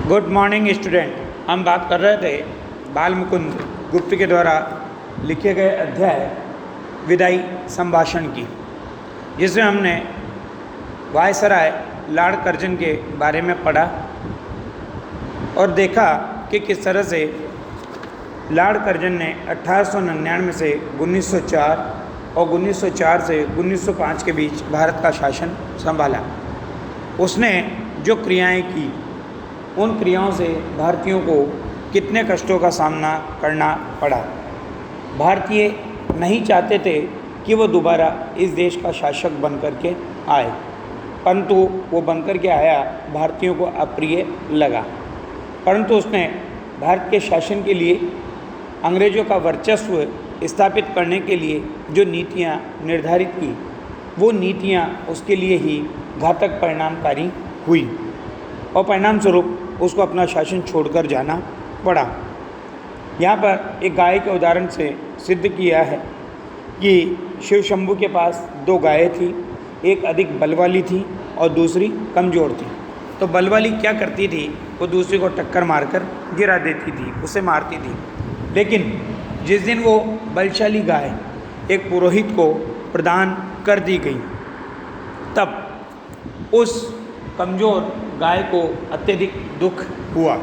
Good morning student. हम बात कर रहे थे बाल मुकुंद गुप्त के द्वारा लिखे गए अध्याय विदाई संभाषण की, जिसमें हमने वायसराय लॉर्ड कर्जन के बारे में पढ़ा और देखा कि किस तरह से लॉर्ड कर्जन ने 1899 से 1904 और 1904 से 1905 के बीच भारत का शासन संभाला। उसने जो क्रियाएं की, उन क्रियाओं से भारतीयों को कितने कष्टों का सामना करना पड़ा। भारतीय नहीं चाहते थे कि वो दोबारा इस देश का शासक बन कर के आए, परंतु वो बन कर के आया, भारतीयों को अप्रिय लगा। परंतु उसने भारत के शासन के लिए अंग्रेज़ों का वर्चस्व स्थापित करने के लिए जो नीतियाँ निर्धारित की, वो नीतियाँ उसके लिए ही घातक परिणामकारी हुई और परिणाम स्वरूप उसको अपना शासन छोड़कर जाना पड़ा। यहाँ पर एक गाय के उदाहरण से सिद्ध किया है कि शिव शंभू के पास दो गायें थी, एक अधिक बल वाली थी और दूसरी कमज़ोर थी। तो बल वाली क्या करती थी, वो दूसरी को टक्कर मारकर गिरा देती थी, उसे मारती थी। लेकिन जिस दिन वो बलशाली गाय एक पुरोहित को प्रदान कर दी गई, तब उस कमज़ोर गाय को अत्यधिक दुख हुआ,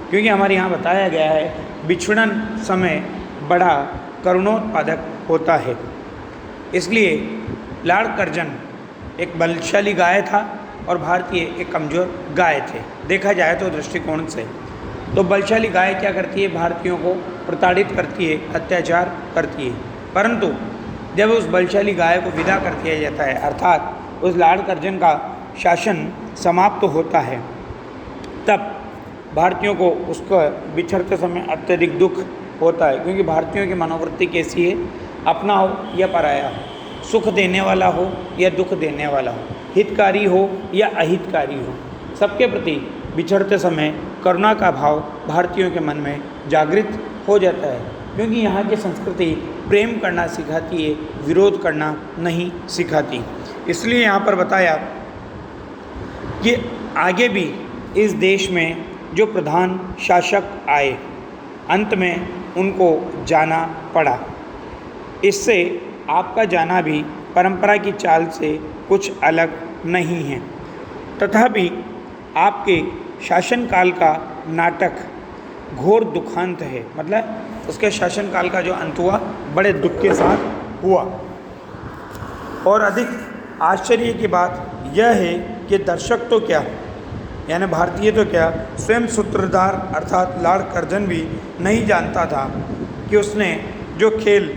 क्योंकि हमारे यहाँ बताया गया है बिछड़न समय बड़ा करुणोत्पादक होता है। इसलिए लॉर्ड कर्जन एक बलशाली गाय था और भारतीय एक कमज़ोर गाय थे, देखा जाए तो दृष्टिकोण से। तो बलशाली गाय क्या करती है, भारतीयों को प्रताड़ित करती है, अत्याचार करती है। परंतु जब उस बलशाली गाय को विदा कर दिया जाता है, अर्थात उस लॉर्ड कर्जन का शासन समाप्त होता है, तब भारतीयों को उसका बिछड़ते समय अत्यधिक दुख होता है। क्योंकि भारतीयों की मनोवृत्ति कैसी है, अपना हो या पराया हो, सुख देने वाला हो या दुख देने वाला हो, हितकारी हो या अहितकारी हो, सबके प्रति बिछड़ते समय करुणा का भाव भारतीयों के मन में जागृत हो जाता है। क्योंकि यहाँ की संस्कृति प्रेम करना सिखाती है, विरोध करना नहीं सिखाती। इसलिए यहाँ पर बताया कि आगे भी इस देश में जो प्रधान शासक आए, अंत में उनको जाना पड़ा। इससे आपका जाना भी परंपरा की चाल से कुछ अलग नहीं है। तथापि आपके शासनकाल का नाटक घोर दुखांत है, मतलब उसके शासनकाल का जो अंत हुआ बड़े दुख के साथ हुआ। और अधिक आश्चर्य की बात यह है कि दर्शक तो क्या, यानी भारतीय तो क्या, स्वयं सूत्रधार अर्थात लॉर्ड कर्जन भी नहीं जानता था कि उसने जो खेल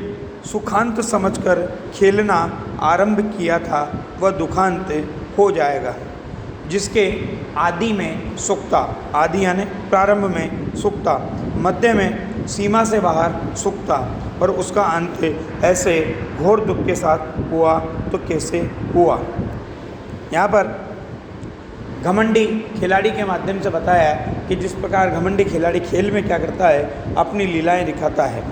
सुखांत समझकर खेलना आरंभ किया था वह दुखांत हो जाएगा। जिसके आदि में सुखता, आदि यानी प्रारंभ में सुखता, मध्य में सीमा से बाहर सुखता, और उसका अंत ऐसे घोर दुख के साथ हुआ तो कैसे हुआ। यहाँ पर घमंडी खिलाड़ी के माध्यम से बताया कि जिस प्रकार घमंडी खिलाड़ी खेल में क्या करता है, अपनी लीलाएं दिखाता है,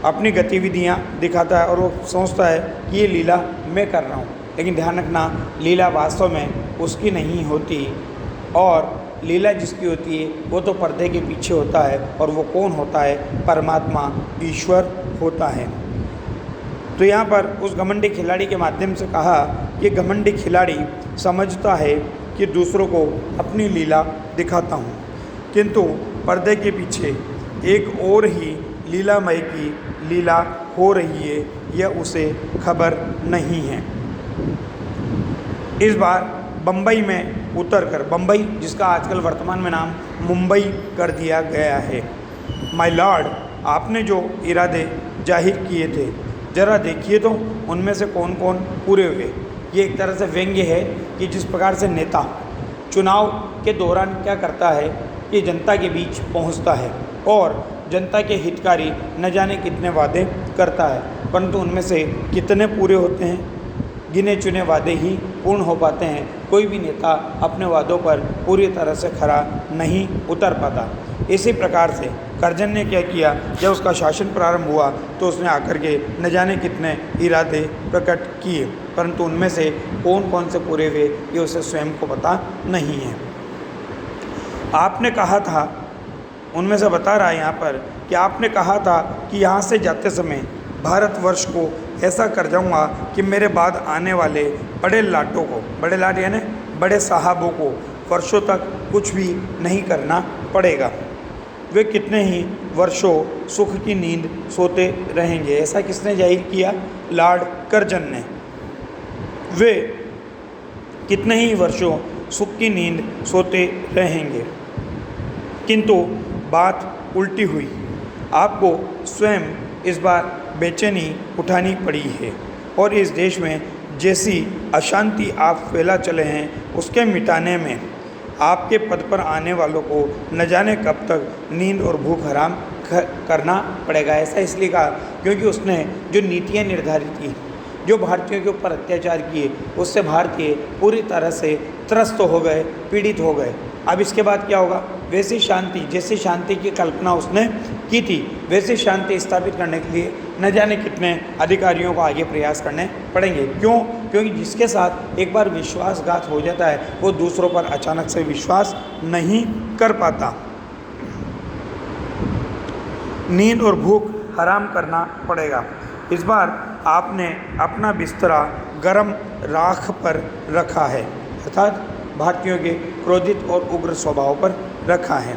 अपनी गतिविधियाँ दिखाता है और वो सोचता है कि ये लीला मैं कर रहा हूँ। लेकिन ध्यान रखना, लीला वास्तव में उसकी नहीं होती, और लीला जिसकी होती है वो तो पर्दे के पीछे होता है, और वो कौन होता है, परमात्मा ईश्वर होता है। तो यहाँ पर उस घमंडी खिलाड़ी के माध्यम से कहा कि घमंडी खिलाड़ी समझता है कि दूसरों को अपनी लीला दिखाता हूँ, किंतु पर्दे के पीछे एक और ही लीलामय की लीला हो रही है, यह उसे खबर नहीं है। इस बार बम्बई में उतरकर, बम्बई जिसका आजकल वर्तमान में नाम मुंबई कर दिया गया है, माय लॉर्ड, आपने जो इरादे जाहिर किए थे जरा देखिए तो उनमें से कौन कौन पूरे हुए। ये एक तरह से व्यंग्य है कि जिस प्रकार से नेता चुनाव के दौरान क्या करता है कि जनता के बीच पहुंचता है और जनता के हितकारी न जाने कितने वादे करता है, परंतु उनमें से कितने पूरे होते हैं, गिने चुने वादे ही पूर्ण हो पाते हैं। कोई भी नेता अपने वादों पर पूरी तरह से खरा नहीं उतर पाता। इसी प्रकार से कर्जन ने क्या किया, जब उसका शासन प्रारंभ हुआ तो उसने आकर के न जाने कितने इरादे प्रकट किए, परंतु उनमें से कौन कौन से पूरे हुए ये उसे स्वयं को पता नहीं है। आपने कहा था, उनमें से बता रहा है यहाँ पर कि आपने कहा था कि यहाँ से जाते समय भारतवर्ष को ऐसा कर जाऊँगा कि मेरे बाद आने वाले बड़े लाटों को, बड़े लाट यानी बड़े साहबों को वर्षों तक कुछ भी नहीं करना पड़ेगा। वे कितने ही वर्षों सुख की नींद सोते रहेंगे। ऐसा किसने जाहिर किया? लॉर्ड कर्जन ने। वे कितने ही वर्षों सुख की नींद सोते रहेंगे। किंतु बात उल्टी हुई। आपको स्वयं इस बार बेचैनी उठानी पड़ी है और इस देश में जैसी अशांति आप फैला चले हैं उसके मिटाने में आपके पद पर आने वालों को न जाने कब तक नींद और भूख हराम करना पड़ेगा। ऐसा इसलिए कहा क्योंकि उसने जो नीतियाँ निर्धारित की, जो भारतीयों के ऊपर अत्याचार किए, उससे भारतीय पूरी तरह से त्रस्त हो गए, पीड़ित हो गए। अब इसके बाद क्या होगा? वैसी शांति, जैसी शांति की कल्पना उसने की थी, वैसी शांति स्थापित करने के लिए न जाने कितने अधिकारियों को आगे प्रयास करने पड़ेंगे। क्यों? क्योंकि जिसके साथ एक बार विश्वासघात हो जाता है वो दूसरों पर अचानक से विश्वास नहीं कर पाता। नींद और भूख हराम करना पड़ेगा। इस बार आपने अपना बिस्तरा गर्म राख पर रखा है, अर्थात भारतीयों के क्रोधित और उग्र स्वभाव पर रखा है,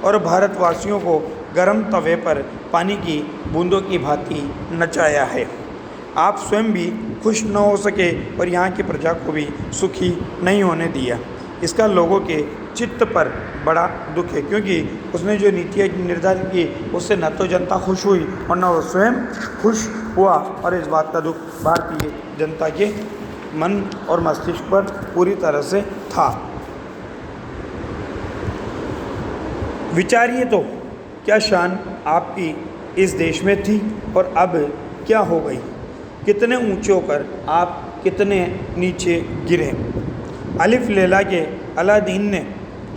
और भारतवासियों को गर्म तवे पर पानी की बूंदों की भांति नचाया है। आप स्वयं भी खुश न हो सके और यहाँ की प्रजा को भी सुखी नहीं होने दिया। इसका लोगों के चित्त पर बड़ा दुख है, क्योंकि उसने जो नीतियाँ निर्धारित की उससे न तो जनता खुश हुई और न वो स्वयं खुश हुआ, और इस बात का दुख भारतीय जनता के मन और मस्तिष्क पर पूरी तरह से था। विचारिए तो क्या शान आपकी इस देश में थी और अब क्या हो गई। कितने ऊंचे होकर आप कितने नीचे गिरे। अलिफ लैला के अलादीन ने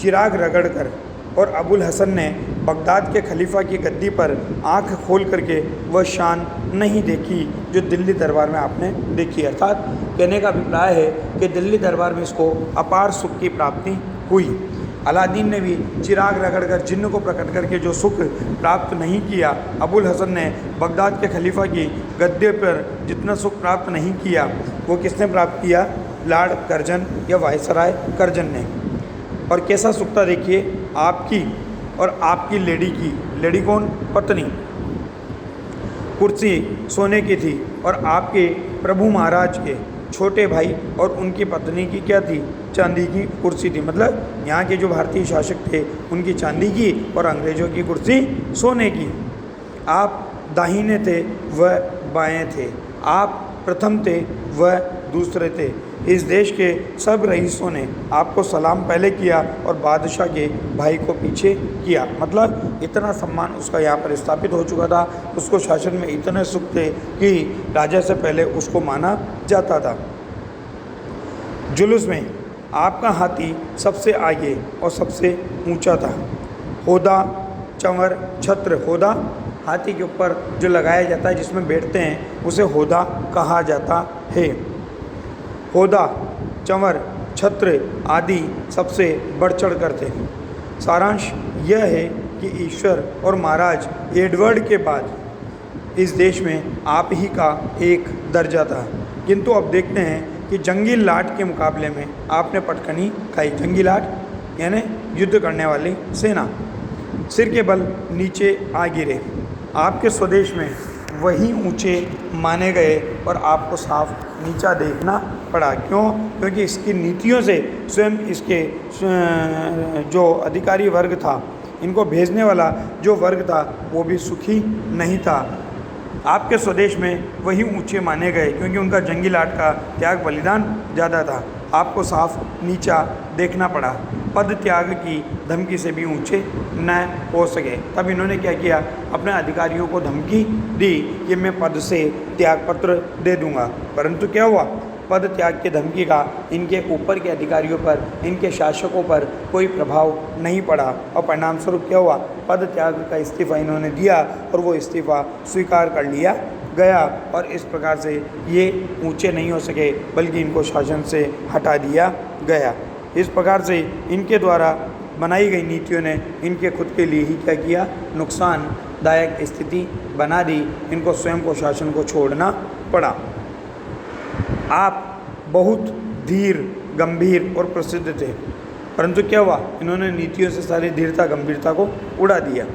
चिराग रगड़कर और अबुल हसन ने बगदाद के खलीफा की गद्दी पर आंख खोल करके वह शान नहीं देखी जो दिल्ली दरबार में आपने देखी। अर्थात कहने का अभिप्राय है कि दिल्ली दरबार में इसको अपार सुख की प्राप्ति हुई। अलादीन ने भी चिराग रगड़कर जिन्न को प्रकट करके जो सुख प्राप्त नहीं किया, अबुल हसन ने बगदाद के खलीफा की गद्दे पर जितना सुख प्राप्त नहीं किया वो किसने प्राप्त किया? लॉर्ड कर्जन या वायसराय कर्जन ने। और कैसा सुख था देखिए, आपकी और आपकी लेडी की, लेडी कौन? पत्नी, कुर्सी सोने की थी और आपके प्रभु महाराज के छोटे भाई और उनकी पत्नी की क्या थी? चांदी की कुर्सी थी। मतलब यहाँ के जो भारतीय शासक थे उनकी चांदी की और अंग्रेज़ों की कुर्सी सोने की। आप दाहिने थे, वह बाएं थे। आप प्रथम थे, वह दूसरे थे। इस देश के सब रईसों ने आपको सलाम पहले किया और बादशाह के भाई को पीछे किया। मतलब इतना सम्मान उसका यहाँ पर स्थापित हो चुका था, उसको शासन में इतने सुख थे कि राजा से पहले उसको माना जाता था। जुलूस में आपका हाथी सबसे आगे और सबसे ऊंचा था। होदा, चंवर, छत्र। होदा हाथी के ऊपर जो लगाया जाता है, जिसमें बैठते हैं, उसे होदा कहा जाता है। होदा, चंवर, छत्र आदि सबसे बढ़ चढ़ कर थे। सारांश यह है कि ईश्वर और महाराज एडवर्ड के बाद इस देश में आप ही का एक दर्जा था। किंतु अब देखते हैं कि जंगी लाट के मुकाबले में आपने पटकनी खाई। जंगी लाट यानी युद्ध करने वाली सेना। सिर के बल नीचे आ गिरे। आपके स्वदेश में वही ऊंचे माने गए और आपको साफ नीचा देखना पड़ा। क्यों? क्योंकि इसकी नीतियों से स्वयं इसके जो अधिकारी वर्ग था, इनको भेजने वाला जो वर्ग था, वो भी सुखी नहीं था। आपके स्वदेश में वही ऊंचे माने गए क्योंकि उनका जंगी लाट का त्याग बलिदान ज़्यादा था। आपको साफ नीचा देखना पड़ा। पद त्याग की धमकी से भी ऊंचे न हो सके। तब इन्होंने क्या किया? अपने अधिकारियों को धमकी दी कि मैं पद से त्यागपत्र दे दूंगा। परंतु क्या हुआ? पद त्याग की धमकी का इनके ऊपर के अधिकारियों पर, इनके शासकों पर कोई प्रभाव नहीं पड़ा और परिणाम स्वरूप क्या हुआ? पद त्याग का इस्तीफ़ा इन्होंने दिया और वो इस्तीफ़ा स्वीकार कर लिया गया और इस प्रकार से ये ऊंचे नहीं हो सके, बल्कि इनको शासन से हटा दिया गया। इस प्रकार से इनके द्वारा बनाई गई नीतियों ने इनके खुद के लिए ही क्या किया, नुकसानदायक स्थिति बना दी। इनको स्वयं को शासन को छोड़ना पड़ा। आप बहुत धीर, गंभीर और प्रसिद्ध थे, परंतु क्या हुआ, इन्होंने नीतियों से सारी धीरता गंभीरता को उड़ा दिया।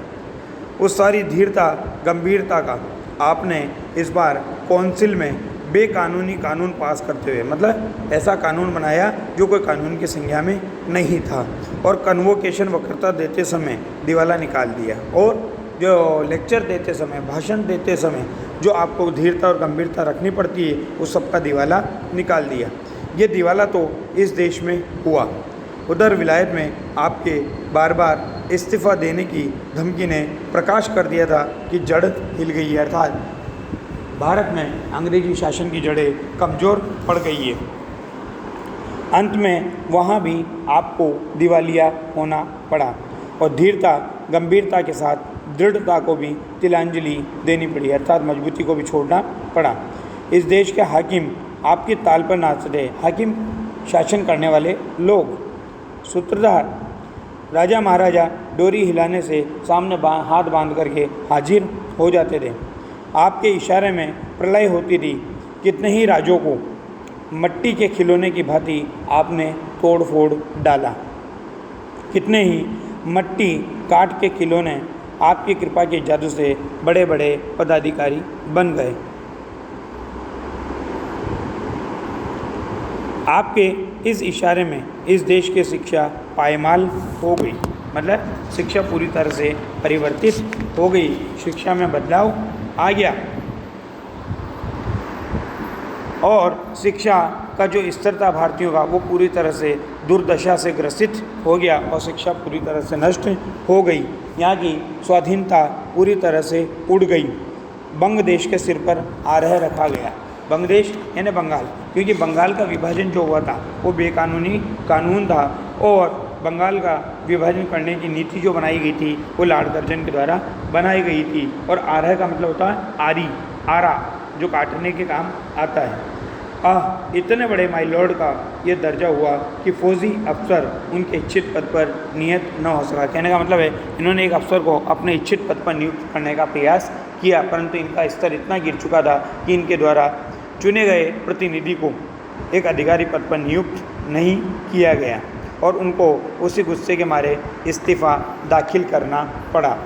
उस सारी धीरता गंभीरता का आपने इस बार कौंसिल में बेकानूनी कानून पास करते हुए, मतलब ऐसा कानून बनाया जो कोई कानून की संज्ञा में नहीं था, और कन्वोकेशन वक्तृता देते समय दिवाला निकाल दिया, और जो लेक्चर देते समय, भाषण देते समय जो आपको धीरता और गंभीरता रखनी पड़ती है, उस सबका दिवाला निकाल दिया। ये दिवाला तो इस देश में हुआ। उधर विलायत में आपके बार बार इस्तीफ़ा देने की धमकी ने प्रकाश कर दिया था कि जड़ हिल गई है, अर्थात भारत में अंग्रेजी शासन की जड़ें कमज़ोर पड़ गई है। अंत में वहाँ भी आपको दिवालिया होना पड़ा, और धीरता गंभीरता के साथ दृढ़ता को भी तिलांजलि देनी पड़ी, अर्थात मजबूती को भी छोड़ना पड़ा। इस देश के हाकिम आपकी ताल पर नाच रहे। हाकिम शासन करने वाले लोग, सूत्रधार राजा महाराजा डोरी हिलाने से सामने हाथ बांध करके हाजिर हो जाते थे। आपके इशारे में प्रलय होती थी। कितने ही राजों को मट्टी के खिलौने की भांति आपने तोड़ फोड़ डाला। कितने ही मट्टी काट के खिलौने आपकी कृपा के जादू से बड़े बड़े पदाधिकारी बन गए। आपके इस इशारे में इस देश की शिक्षा पायमाल हो गई, मतलब शिक्षा पूरी तरह से परिवर्तित हो गई, शिक्षा में बदलाव आ गया, और शिक्षा का जो स्तर था भारतीयों का, वो पूरी तरह से दुर्दशा से ग्रसित हो गया, और शिक्षा पूरी तरह से नष्ट हो गई। यहाँ की स्वाधीनता पूरी तरह से उड़ गई। बंग देश के सिर पर आरह रखा गया। बंग देश यानी बंगाल, क्योंकि बंगाल का विभाजन जो हुआ था वो बेकानूनी कानून था, और बंगाल का विभाजन करने की नीति जो बनाई गई थी वो लॉर्ड कर्जन के द्वारा बनाई गई थी। और आरह का मतलब होता है आरी, आरा, जो काटने के काम आता है। इतने बड़े माई लॉर्ड का ये दर्जा हुआ कि फौजी अफसर उनके इच्छित पद पर नियत न हो सका। कहने का मतलब है, इन्होंने एक अफसर को अपने इच्छित पद पर नियुक्त करने का प्रयास किया, परंतु इनका स्तर इतना गिर चुका था कि इनके द्वारा चुने गए प्रतिनिधि को एक अधिकारी पद पर नियुक्त नहीं किया गया, और उनको उसी गुस्से के मारे इस्तीफ़ा दाखिल करना पड़ा।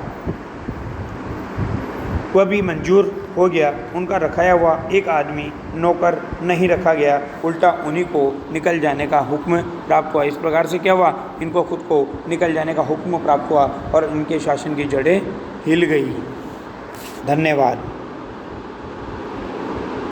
वह भी मंजूर हो गया। उनका रखाया हुआ एक आदमी नौकर नहीं रखा गया, उल्टा उन्हीं को निकल जाने का हुक्म प्राप्त हुआ। इस प्रकार से क्या हुआ, इनको खुद को निकल जाने का हुक्म प्राप्त हुआ, और इनके शासन की जड़ें हिल गई। धन्यवाद।